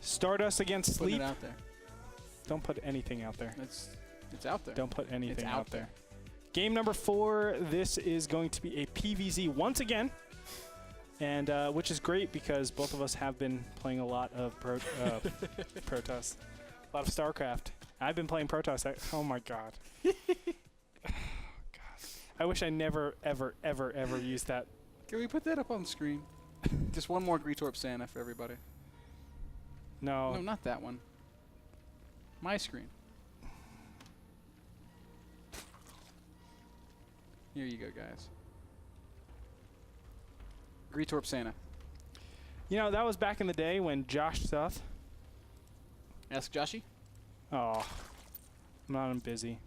Stardust against Sleep. Put it out there. Don't put anything out there. It's out there. Don't put anything out there. Game number 4. This is going to be a PVZ once again, and which is great because both of us have been playing a lot of Protoss, a lot of StarCraft. I've been playing Protoss. Oh my god. God. I wish I never, ever, ever, ever used that. Can we put that up on the screen? Just one more Gretorp Santa for everybody. No. No, not that one. My screen. Here you go, guys. Gretorp Santa. You know, that was back in the day when Josh Suth. Ask Joshy. Oh, I'm busy.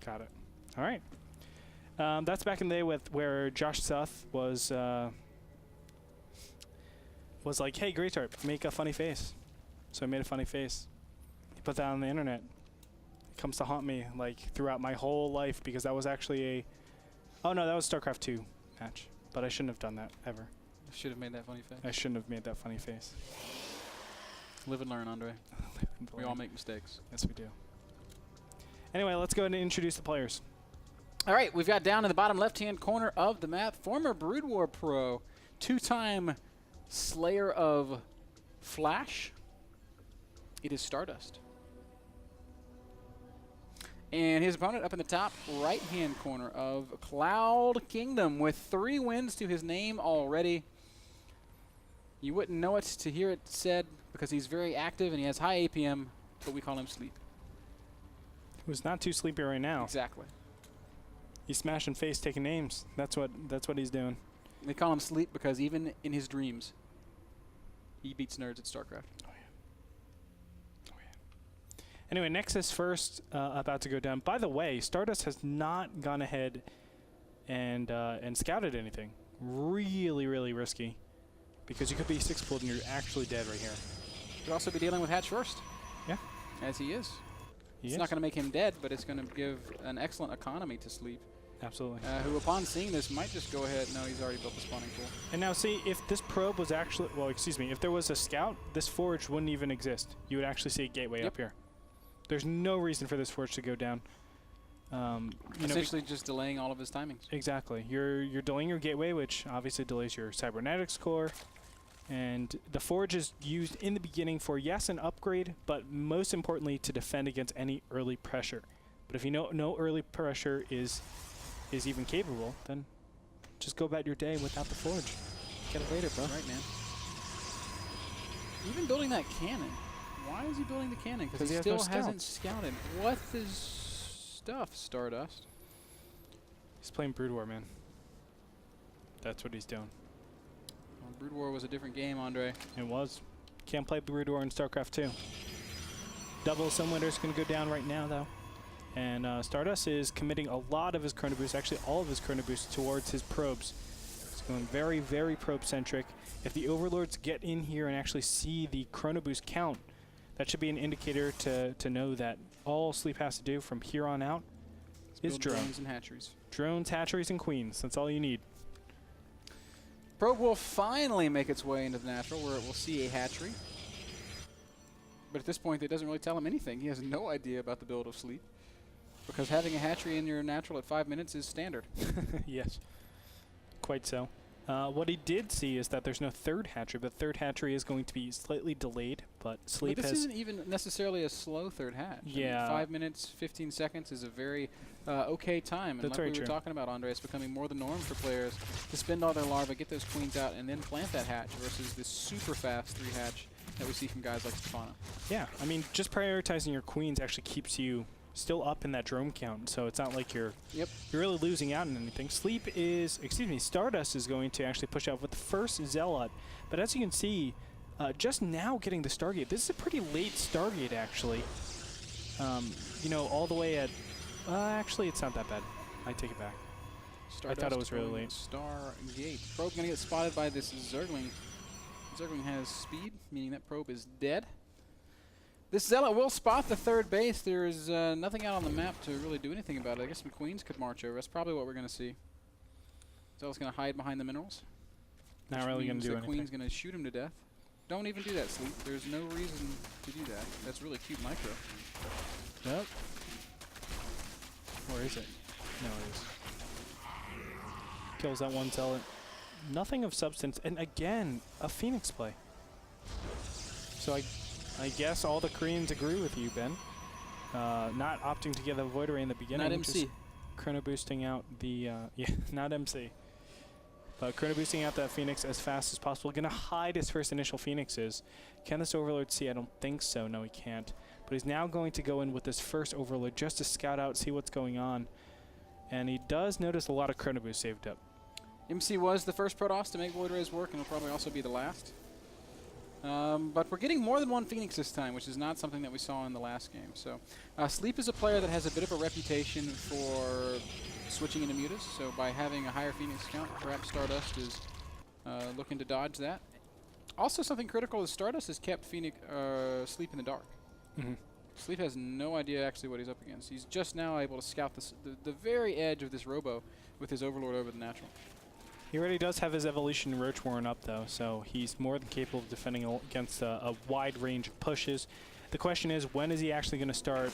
Got it. All right. That's back in the day where Josh Suth was like, "Hey, Gretorp, make a funny face." So I made a funny face. He put that on the internet. It comes to haunt me like throughout my whole life because that was actually a. Oh no, that was StarCraft 2 match. But I shouldn't have done that ever. You should have made that funny face. I shouldn't have made that funny face. Live and learn, Andre. We all make mistakes. Yes, we do. Anyway, let's go ahead and introduce the players. All right, we've got down in the bottom left-hand corner of the map, former Brood War pro, 2-time Slayer of Flash. It is Stardust. And his opponent up in the top right-hand corner of Cloud Kingdom with 3 wins to his name already. You wouldn't know it to hear it said because he's very active and he has high APM, but we call him Sleep. Who's not too sleepy right now. Exactly. He's smashing face, taking names. That's what he's doing. They call him Sleep because even in his dreams, he beats nerds at StarCraft. Anyway, Nexus first, about to go down. By the way, Stardust has not gone ahead and scouted anything. Really, really risky. Because you could be 6-pulled and you're actually dead right here. Could also be dealing with Hatch first. Yeah. As he is. It's not going to make him dead, but it's going to give an excellent economy to Sleep. Absolutely. Who, upon seeing this, might just go ahead. No, he's already built the spawning pool. And now, see, if this probe was actually, well, excuse me, if there was a scout, this forge wouldn't even exist. You would actually see a gateway up here. There's no reason for this forge to go down. Essentially just delaying all of his timings. Exactly. You're delaying your gateway, which obviously delays your cybernetics core. And the forge is used in the beginning for, yes, an upgrade, but most importantly to defend against any early pressure. But if you know no early pressure is even capable, then just go about your day without the forge. Get it later, bro. Right, man. Even building that cannon. Why is he building the cannon? Because he still hasn't scouted. What is stuff, Stardust? He's playing Brood War, man. That's what he's doing. Well, Brood War was a different game, Andre. It was. Can't play Brood War in StarCraft 2. Double Sunwinter is going to go down right now, though. And Stardust is committing a lot of his Chrono Boost, actually all of his Chrono Boost, towards his probes. It's going very, very probe-centric. If the Overlords get in here and actually see the Chrono Boost count, that should be an indicator to know that all Sleep has to do from here on out is drones and hatcheries. Drones, hatcheries, and queens. That's all you need. Probe will finally make its way into the natural, where it will see a hatchery. But at this point, it doesn't really tell him anything. He has no idea about the build of Sleep, because having a hatchery in your natural at 5 minutes is standard. Yes, quite so. What he did see is that there's no third hatchery, but third hatchery is going to be slightly delayed, but Sleep this has... isn't even necessarily a slow third hatch. Yeah. I mean, 5 minutes, 15 seconds is a very okay time. And That's like we were talking about, Andre, it's becoming more the norm for players to spend all their larvae, get those queens out, and then plant that hatch versus this super fast 3 hatch that we see from guys like Stefano. Yeah, I mean, just prioritizing your queens actually keeps you still up in that drone count, so it's not like you're really losing out on anything. Stardust is going to actually push out with the first Zealot, but as you can see, just now getting the Stargate. This is a pretty late Stargate, actually. You know, all the way at... actually, it's not that bad. I take it back. Stardust, I thought it was really late. Stargate. Probe going to get spotted by this Zergling. Zergling has speed, meaning that probe is dead. This Zealot will spot the third base. There is nothing out on the map to really do anything about it. I guess some queens could march over. That's probably what we're going to see. Zealot's going to hide behind the minerals. Not really going to do anything. The Queen's going to shoot him to death. Don't even do that, Sleep. There's no reason to do that. That's really cute micro. Yep. Where is it? No, it is. Kills that one Zealot. Nothing of substance. And again, a Phoenix play. So I guess all the Koreans agree with you, Ben. Not opting to get the Void Ray in the beginning. Not MC. Chrono boosting out the, yeah, not MC. But chrono boosting out that Phoenix as fast as possible. Gonna hide his first initial Phoenixes. Can this Overlord see? I don't think so. No, he can't. But he's now going to go in with this first Overlord just to scout out, see what's going on. And he does notice a lot of chrono boost saved up. MC was the first Protoss to make Void Rays work, and will probably also be the last. But we're getting more than one Phoenix this time, which is not something that we saw in the last game. So Sleep is a player that has a bit of a reputation for switching into mutas. So by having a higher Phoenix count, perhaps Stardust is looking to dodge that. Also, something critical is Stardust has kept Phoenix Sleep in the dark. Sleep has no idea actually what he's up against. He's just now able to scout the very edge of this Robo with his Overlord over the natural. He already does have his Evolution Roach Warren up, though, so he's more than capable of defending against a wide range of pushes. The question is, when is he actually going to start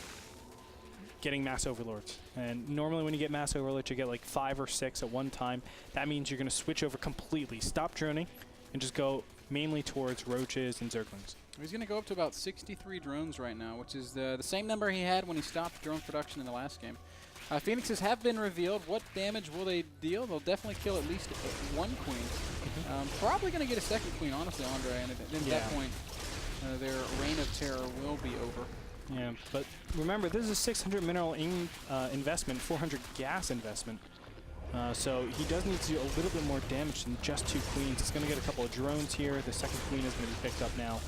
getting Mass Overlords? And normally when you get Mass Overlords, you get like 5 or 6 at one time. That means you're going to switch over completely, stop droning, and just go mainly towards Roaches and Zerglings. He's going to go up to about 63 drones right now, which is the same number he had when he stopped drone production in the last game. Phoenixes have been revealed. What damage will they deal? They'll definitely kill at least one Queen. Probably going to get a second Queen, honestly, Andre. And at that point, their reign of terror will be over. Yeah, but remember, this is a 600 mineral investment, 400 gas investment. So he does need to do a little bit more damage than just 2 Queens. He's going to get a couple of drones here. The second Queen is going to be picked up now.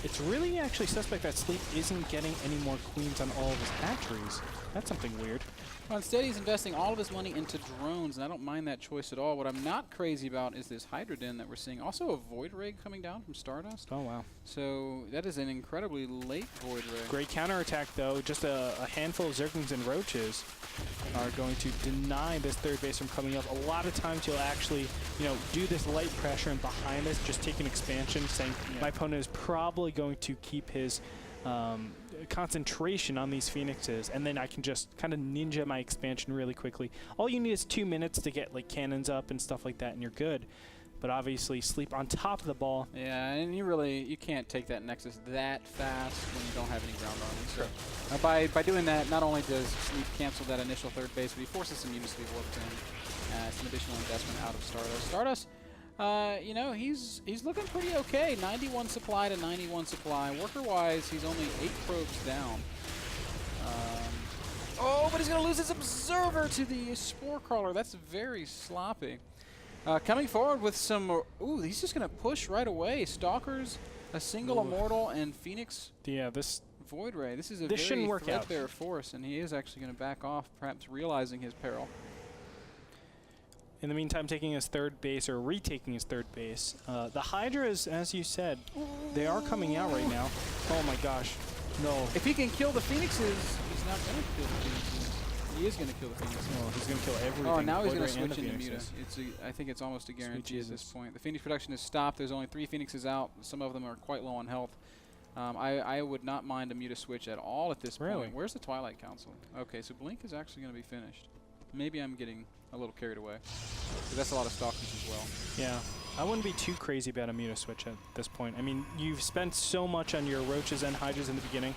It's really actually suspect that Sleep isn't getting any more Queens on all of his hatcheries. That's something weird. Well, instead he's investing all of his money into drones, and I don't mind that choice at all. What I'm not crazy about is this Hydra Den that we're seeing. Also a Void Ray coming down from Stardust. Oh, wow. So that is an incredibly late Void Ray. Great counterattack, though. Just a handful of Zerglings and Roaches are going to deny this third base from coming up. A lot of times you'll actually, do this light pressure, and behind this, just take an expansion, saying my opponent is probably going to keep his concentration on these Phoenixes, and then I can just kind of ninja my expansion really quickly. All you need is 2 minutes to get like cannons up and stuff like that, and you're good. But obviously, Sleep on top of the ball. Yeah, and you can't take that Nexus that fast when you don't have any ground army. So by doing that, not only does Sleep cancel that initial third base, but he forces some Unisleep work in. Some additional investment out of Stardust. Stardust, he's looking pretty okay. 91 supply to 91 supply. Worker-wise, he's only 8 probes down. Oh, but he's going to lose his Observer to the Spore Crawler. That's very sloppy. Coming forward with some... Ooh, he's just going to push right away. Stalkers, a single Immortal, and Phoenix. Yeah, this... Void Ray. This is a very threadbare force, and he is actually going to back off, perhaps realizing his peril. In the meantime, taking his third base, or retaking his third base. The Hydras, as you said, they are coming out right now. Oh my gosh. No. If he can kill the Phoenixes, he's not going to kill the Phoenixes. He is going to kill the Phoenixes. Well, he's going to kill everything. Oh, now he's going to switch into Muta. I think it's almost a guarantee at this point. The Phoenix production is stopped. There's only 3 Phoenixes out. Some of them are quite low on health. I would not mind a Muta switch at all at this point. Where's the Twilight Council? Okay, so Blink is actually going to be finished. Maybe I'm getting a little carried away. But that's a lot of Stalkers as well. Yeah. I wouldn't be too crazy about a Muta switch at this point. I mean, you've spent so much on your Roaches and Hydras in the beginning.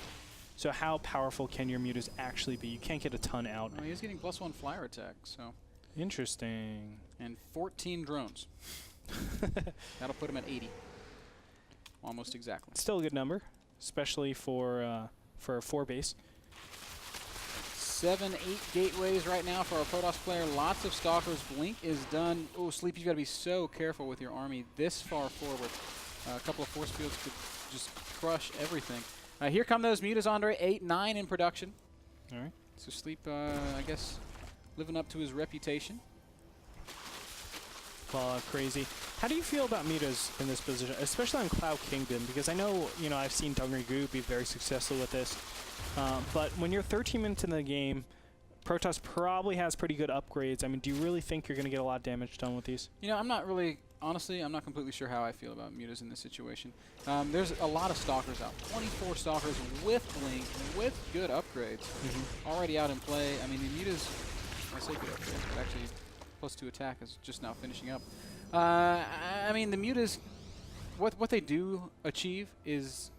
So how powerful can your Mutas actually be? You can't get a ton out. Well, he's getting +1 flyer attack, so. Interesting. And 14 drones. That'll put him at 80. Almost exactly. Still a good number, especially for a 4 base. 7, 8 gateways right now for our Protoss player. Lots of Stalkers. Blink is done. Oh, Sleep, you've got to be so careful with your army this far forward. A couple of force fields could just crush everything. Here come those Mutas, Andre. 8, 9 in production. All right. So Sleep, I guess, living up to his reputation. Crazy. How do you feel about Mutas in this position, especially on Cloud Kingdom? Because I know, I've seen Dongri Gu be very successful with this. But when you're 13 minutes in the game, Protoss probably has pretty good upgrades. I mean, do you really think you're going to get a lot of damage done with these? You know, I'm not really, honestly, I'm not completely sure how I feel about mutas in this situation. There's a lot of Stalkers out. 24 Stalkers with Blink, with good upgrades. Already out in play. I mean, the mutas, I say good upgrades, but actually +2 attack is just now finishing up. I mean, the mutas, what they do achieve is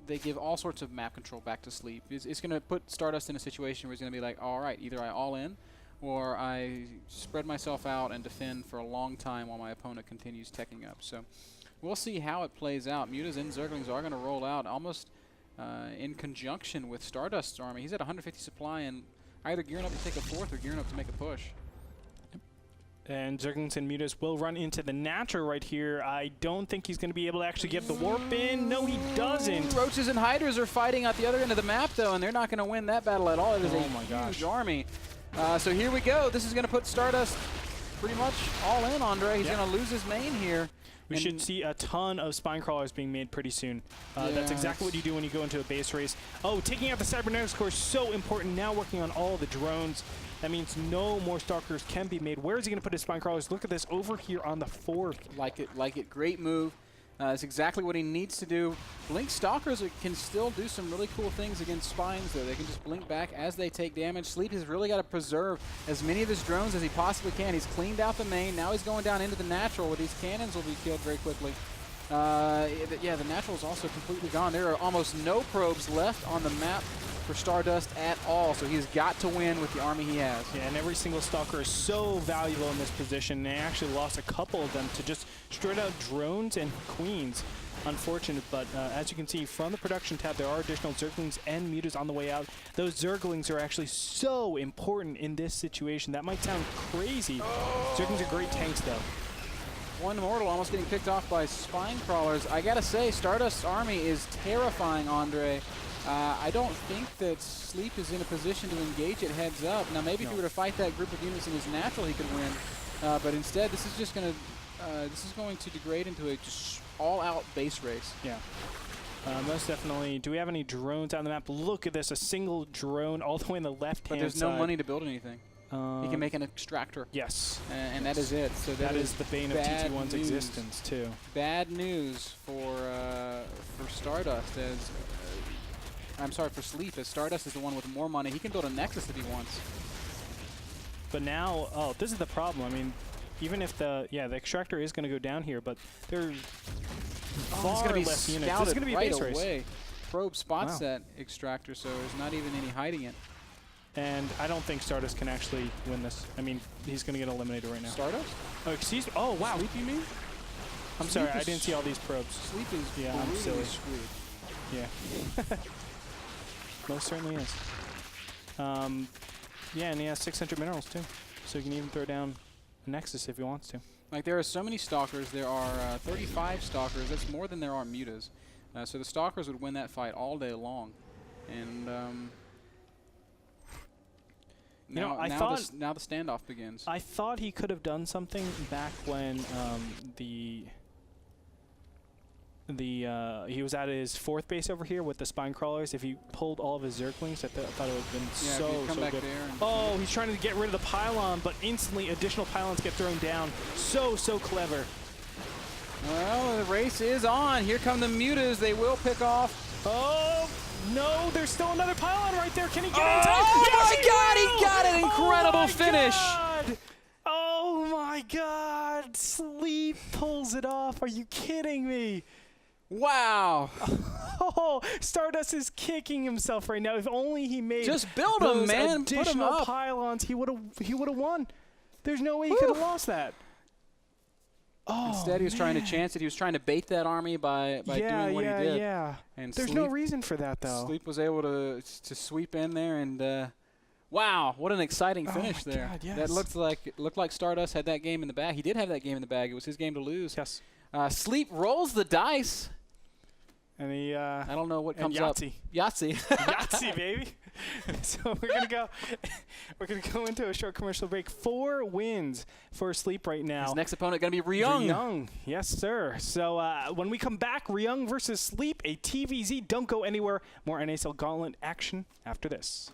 they give all sorts of map control back to Sleep. It's going to put Stardust in a situation where he's going to be like, all right, either I all in or I spread myself out and defend for a long time while my opponent continues teching up. So we'll see how it plays out. Mutas and Zerglings are going to roll out almost in conjunction with Stardust's army. He's at 150 supply and either gearing up to take a fourth or gearing up to make a push. And Zerglings and Mutas will run into the natural right here. I don't think he's going to be able to actually get the warp in. No, he doesn't. Roaches and Hydras are fighting at the other end of the map, though, and they're not going to win that battle at all. It is a huge army. So here we go. This is going to put Stardust pretty much all in, Andre. He's going to lose his main here. We should see a ton of spine crawlers being made pretty soon. That's exactly what you do when you go into a base race. Oh, taking out the cybernetics core is so important. Now working on all the drones. That means no more Stalkers can be made. Where is he going to put his spine crawlers? Look at this over here on the 4th. Like it. Great move. It's exactly what he needs to do. Blink Stalkers can still do some really cool things against spines, though. They can just blink back as they take damage. Sleep has really got to preserve as many of his drones as he possibly can. He's cleaned out the main. Now he's going down into the natural where these cannons will be killed very quickly. Yeah, the natural is also completely gone. There are almost no probes left on the map for Stardust at all, so he's got to win with the army he has. Yeah, and every single Stalker is so valuable in this position. They actually lost a couple of them to just straight out drones and queens. Unfortunate, but as you can see from the production tab, there are additional Zerglings and Mutas on the way out. Those Zerglings are actually so important in this situation. That might sound crazy. Zerglings are great tanks, though. One Immortal almost getting picked off by spine crawlers. I gotta say, Stardust's army is terrifying, Andre. I don't think that Sleep is in a position to engage it heads up. Now, maybe if he were to fight that group of units in his natural, he could win. But instead, this is just going to degrade into a just all-out base race. Yeah. Most definitely. Do we have any drones on the map? Look at this, a single drone all the way on the left-hand side. But there's no money to build anything. He can make an extractor. Yes. And that is it. So that is the bane of TT1's existence, too. Bad news for Stardust as... I'm sorry, for Sleep, as Stardust is the one with more money. He can build a Nexus if he wants. But now, this is the problem. I mean, even if the extractor is going to go down here, but there are far less units. This is going to be a base race. Probe spots that extractor, so there's not even any hiding it. And I don't think Stardust can actually win this. I mean, he's going to get eliminated right now. Stardust? Oh, excuse me. Oh, wow. Sleep, you mean? I'm sorry, I didn't see all these probes. Sleep is I'm silly. screwed. Yeah. Most certainly is. Yeah, and he has 600 minerals too, so he can even throw down a Nexus if he wants to. Like, there are so many Stalkers. There are 35 Stalkers. That's more than there are Mutas. So the Stalkers would win that fight all day long. And now the standoff begins. I thought he could have done something back when he was at his 4th base over here with the spine crawlers. If he pulled all of his Zerglings, I thought it would have been so good. Oh, he's trying to get rid of the pylon, but instantly additional pylons get thrown down. So clever. Well, the race is on. Here come the Mutas. They will pick off. Oh, no, there's still another pylon right there. Can he get in time? Oh, yes, my God, he got an incredible finish. God. Oh, my God. Sleep pulls it off. Are you kidding me? Wow. Oh, Stardust is kicking himself right now. If only he made just build him, man. Put him up. Pylons, he would have won. There's no way he could have lost that. Oh, instead, he was trying to chance it. He was trying to bait that army by doing what he did. Yeah. And there's no reason for that, though. Sleep was able to sweep in there, and wow, what an exciting finish there. God, yes. That looked like Stardust had that game in the bag. He did have that game in the bag. It was his game to lose. Yes. Sleep rolls the dice. And he, I don't know what comes Yahtzee. up. Yahtzee. Yahtzee, baby. So we're gonna go into a short commercial break. 4 wins for Sleep right now. His next opponent gonna be Ryung. Ryung, yes, sir. So when we come back, Ryung versus Sleep, a TVZ. Don't go anywhere. More NASL Gauntlet action after this.